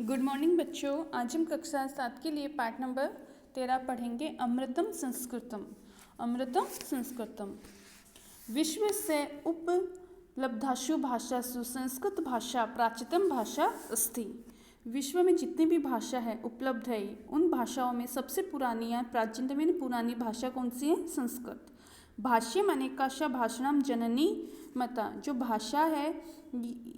Good morning बच्चों। आज हम कक्षा 7 के लिए पाठ नंबर 13 पढ़ेंगे। अमृतम संस्कृतम। अमृतम संस्कृतम विश्व से उपलब्धासु भाषासु संस्कृत भाषा प्राचीनतम भाषा अस्ति। विश्व में जितनी भी भाषा है उपलब्ध है, उन भाषाओं में सबसे पुरानी या प्राचीनतम यानी पुरानी भाषा कौन सी है? संस्कृत। भाष्यम अनेकाशा भाषणम जननी मता। जो भाषा है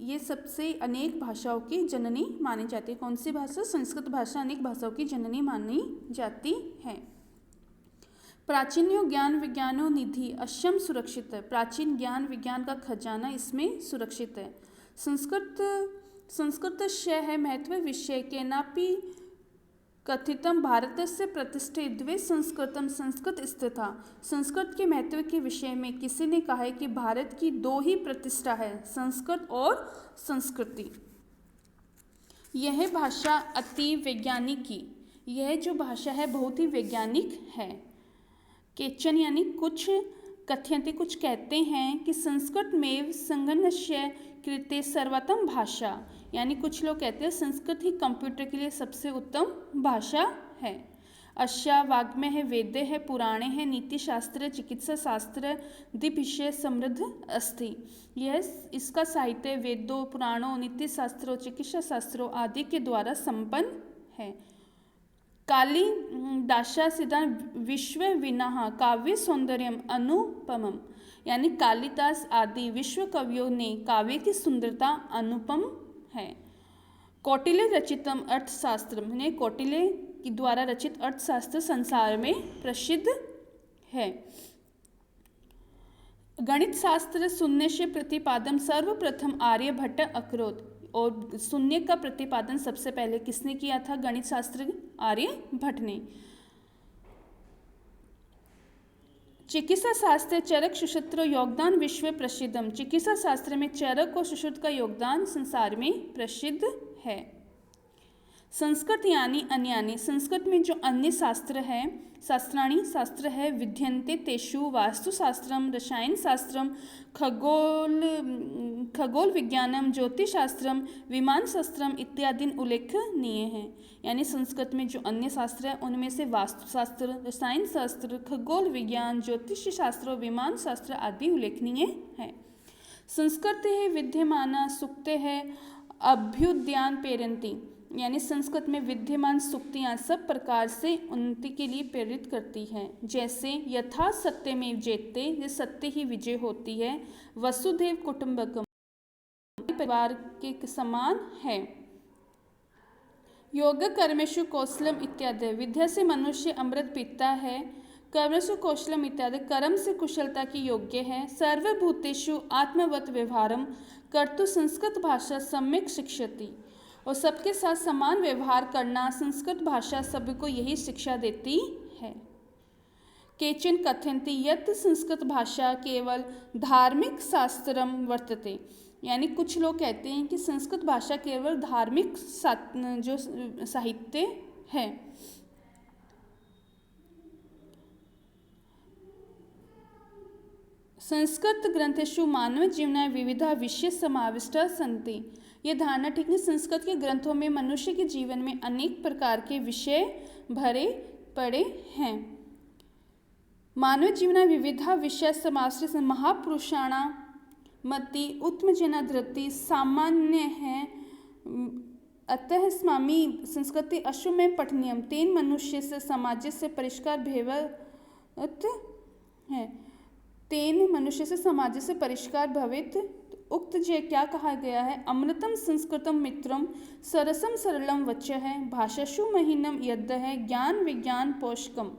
ये सबसे अनेक भाषाओं की जननी मानी जाती है। कौन सी भाषा? संस्कृत भाषा अनेक भाषाओं की जननी मानी जाती है। प्राचीन ज्ञान विज्ञानो निधि अश्यम सुरक्षित है। प्राचीन ज्ञान विज्ञान का खजाना इसमें सुरक्षित है। संस्कृतस्य है महत्व विषय केनापि कथितम भारतस्य प्रतिष्ठे द्वे संस्कृतम संस्कृत स्थिता। संस्कृत के महत्व के विषय में किसी ने कहा है कि भारत की दो ही प्रतिष्ठा है, संस्कृत और संस्कृति। यह भाषा अति वैज्ञानिकी, यह जो भाषा है बहुत ही वैज्ञानिक है। केचन यानी कुछ, कथ्यन्ते कुछ कहते हैं कि संस्कृत में संगणस्य कृते सर्वोत्तम भाषा, यानी कुछ लोग कहते हैं संस्कृत ही कंप्यूटर के लिए सबसे उत्तम भाषा है। अश्या वाग्मय है, वेद है, पुराणे है, नीति शास्त्र, चिकित्सा शास्त्र द्विविषय समृद्ध अस्ति। यह इसका साहित्य वेदों, पुराणों, नीति शास्त्रों, चिकित्सा शास्त्रों आदि के द्वारा संपन्न है। कालिदासा सिद्धा विश्व विना काव्य सौंदर्यम अनुपमम, यानी कालिदास आदि विश्व कवियों ने काव्य की सुंदरता अनुपम है। कौटिल्य रचितम अर्थशास्त्र, ने कौटिल्य के द्वारा रचित अर्थशास्त्र संसार में प्रसिद्ध है। गणित शास्त्र शून्य से प्रतिपादन सर्वप्रथम आर्यभट्ट अकरोत, और शून्य का प्रतिपादन सबसे पहले किसने किया था? गणित शास्त्र आर्यभट्ट ने। चिकित्सा शास्त्र चरक सुश्रुत योगदान विश्व प्रसिद्धम, चिकित्सा शास्त्र में चरक और सुश्रुत का योगदान संसार में प्रसिद्ध है। संस्कृत यानी अन्यानि, संस्कृत में जो अन्य शास्त्र है, शास्त्राणी शास्त्र है, विद्यन्ते तेषु वास्तुशास्त्रम, रसायन शास्त्रम, खगोल विज्ञानम, ज्योतिषशास्त्रम, विमान शास्त्रम इत्यादि उल्लेखनीय हैं। यानी संस्कृत में जो अन्य शास्त्र है उनमें से वास्तुशास्त्र, रसायन शास्त्र, खगोल विज्ञान, ज्योतिष शास्त्र, विमान शास्त्र आदि उल्लेखनीय है। संस्कृत है विद्यमाना सूक्त है अभ्युद्यान पेरंती, यानी संस्कृत में विद्यमान सूक्तियाँ सब प्रकार से उन्नति के लिए प्रेरित करती हैं। जैसे यथा सत्य में जयते, ये सत्य ही विजय होती है। वसुधैव कुटुंबकम, परिवार के समान है। योग कर्मेषु कौशलम इत्यादि, विद्या से मनुष्य अमृत पीता है। कर्मेषु कौशलम इत्यादि, कर्म से कुशलता की योग्य है। सर्वभूतेषु आत्मवत व्यवहारम कर्तु संस्कृत भाषा सम्यक शिक्षति, और सबके साथ समान व्यवहार करना संस्कृत भाषा सबको यही शिक्षा देती है। केचन कथयन्ति यत् संस्कृत भाषा केवल धार्मिक शास्त्रम वर्तते, यानी कुछ लोग कहते हैं कि संस्कृत भाषा केवल धार्मिक जो साहित्य है। संस्कृत ग्रंथेषु मानव जीवनाय विविधा विषय समाविष्टा सन्ति, ये धारणा ठीक नहीं। संस्कृत के ग्रंथों में मनुष्य के जीवन में अनेक प्रकार के विषय भरे पड़े हैं। मानव जीवनाय विविधा विषय समाविष्टा, महापुरुषाणा मति उत्तमजना धृति सामान्य है, अतः स्वामी संस्कृति अश्वमेव पठनीयम, तेन मनुष्य से समाज से परिष्कार भवेत् है, तेन मनुष्य से समाज से परिष्कार भवेत्। उक्त जय क्या कहा गया है? अमृतम संस्कृतम मित्रम सरसम सरलम वच है, भाषासु महीनम यद् है, ज्ञान विज्ञान पोषकम,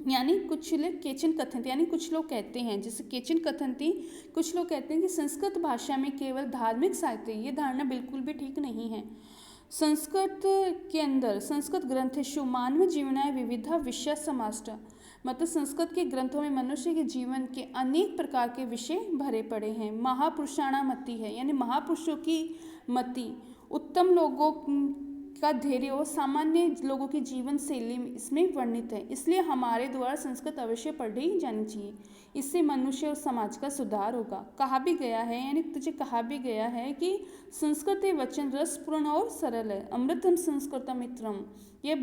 यानी कुछ लोग केचन कथन्ति, यानी कुछ लोग कहते हैं, जैसे केचन कथन्ति, कुछ लोग कहते हैं कि संस्कृत भाषा में केवल धार्मिक साहित्य, ये धारणा बिल्कुल भी ठीक नहीं है। संस्कृत के अंदर संस्कृत ग्रंथेषु मानव जीवनाय विविधा विषय समाष्टा, मतलब संस्कृत के ग्रंथों में मनुष्य के जीवन के अनेक प्रकार के विषय भरे पड़े हैं। महापुरुषाणा मति है, यानी महापुरुषों की मति, उत्तम लोगों का धैर्य और सामान्य लोगों की जीवन शैली इसमें वर्णित है, इसलिए हमारे द्वारा संस्कृत अवश्य पढ़ी जानी चाहिए। इससे मनुष्य और समाज का सुधार होगा। कहा भी गया है, यानी तुझे कहा भी गया है कि संस्कृत वचन रसपूर्ण और सरल है। अमृतम संस्कृतम मित्रम, ये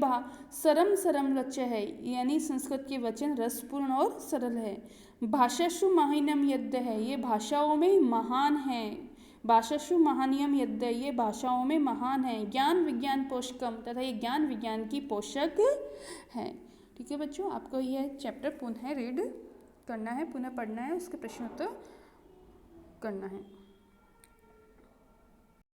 सरम सरम रच्य है, यानी संस्कृत के वचन रसपूर्ण और सरल है। भाषासु महानम यद्य है, ये भाषाओं में महान है। भाषासु महानियम यद्य, ये भाषाओं में महान है। ज्ञान विज्ञान पोषकम, तथा ये ज्ञान विज्ञान की पोषक है। ठीक है बच्चों, आपको यह चैप्टर पुनः रीड करना है, पुनः पढ़ना है, उसके प्रश्न उत्तर करना है।